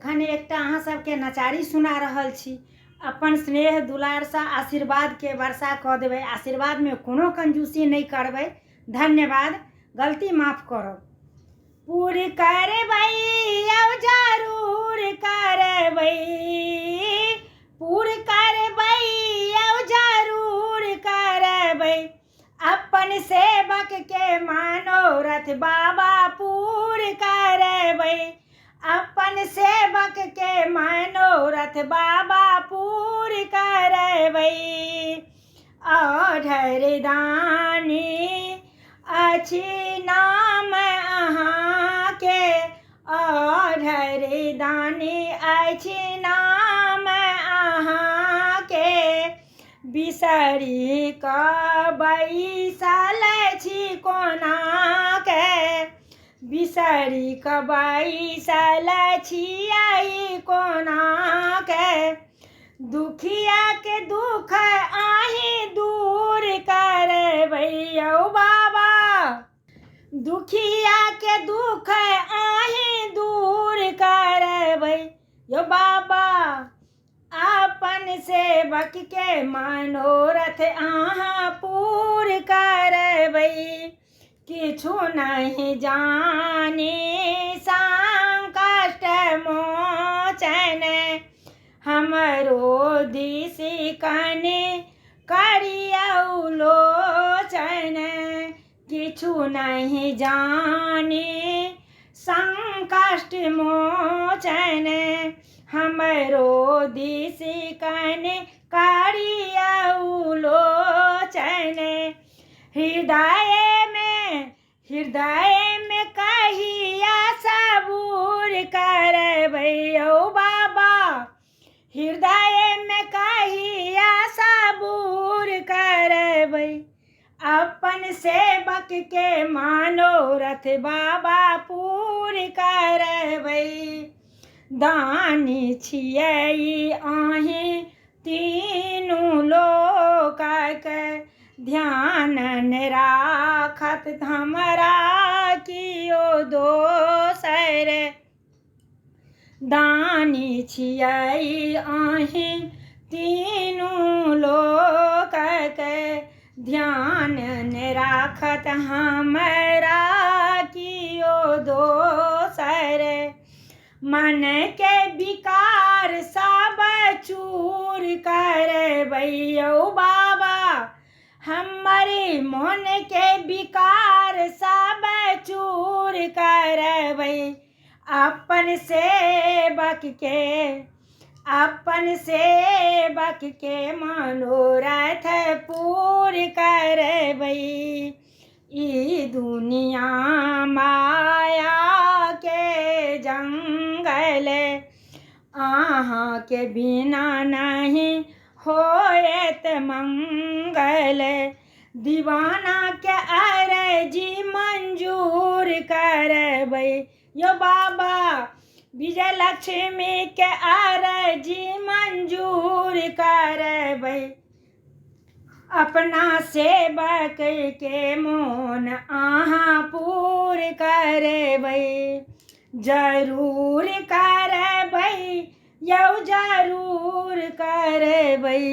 एखन एकटा अहाँ सबके नचारी सुना रहल छी। अपन स्नेह दुलार से आशीर्वाद के वर्षा कऽ देबै। आशीर्वाद में कोनो कंजूसी नहीं करबै। धन्यवाद। गलती माफ करब। पूरी करबै अब जरूर करबै। पूरी करबै अब जरूर करबै। अपन सेवक के मनोरथ बाबा पूर करबै। अपन सेवक के मनोरथ बाबा पूर करबै। अढ़र दानी अछि नाम अहाँ के। अढ़र दानी अछि नाम अहाँ के। बिसरी कऽ बैसल छी कोना के। बिसरी कऽ बैसल छियै कोना के। दुखिया के दुख अहीं दूर करबै यौ बाबा। दुखिया के दुख अहीं दूर करबै यौ बाबा। अपन सेवक के मनोरथ अहाँ पूर करबै। किछु नहीं जानी संकट मोचन। हमरो दिस कनि करियौ लोचन। किछु नहीं जानी संकट मोचन। हमरो दिस कनि करियौ लोचन। हृदय में कहिया सबूर करबै यौ बाबा। हृदय में कहिया सबूर करबै। अपन सेवक के मनोरथ बाबा पूर करबै। दानी छियै अहीं तीनू लोकक। ध्यान ने राखत हमरा कियो दोसर। दानी छियै अहीं तीनू लोकक। ध्यान ने राखत हमरा कियो दोसर। मन के विकार सब चूर करबै यौ बाबा। हमारे मन के विकार सब चूर करबै। अपन सेवक के मनोरथ पूर करबै। ई दुनिया माया के जंगल। अहाँ के बिना नहीं होएत मंगल। दीवाना के अर्जी मंजूर करबै यो बाबा। विजय लक्ष्मी के अर्जी मंजूर करबै। अपना सेवक के मोन अहाँ पूर करबै। जरूर करबै यौ जरूर करबै।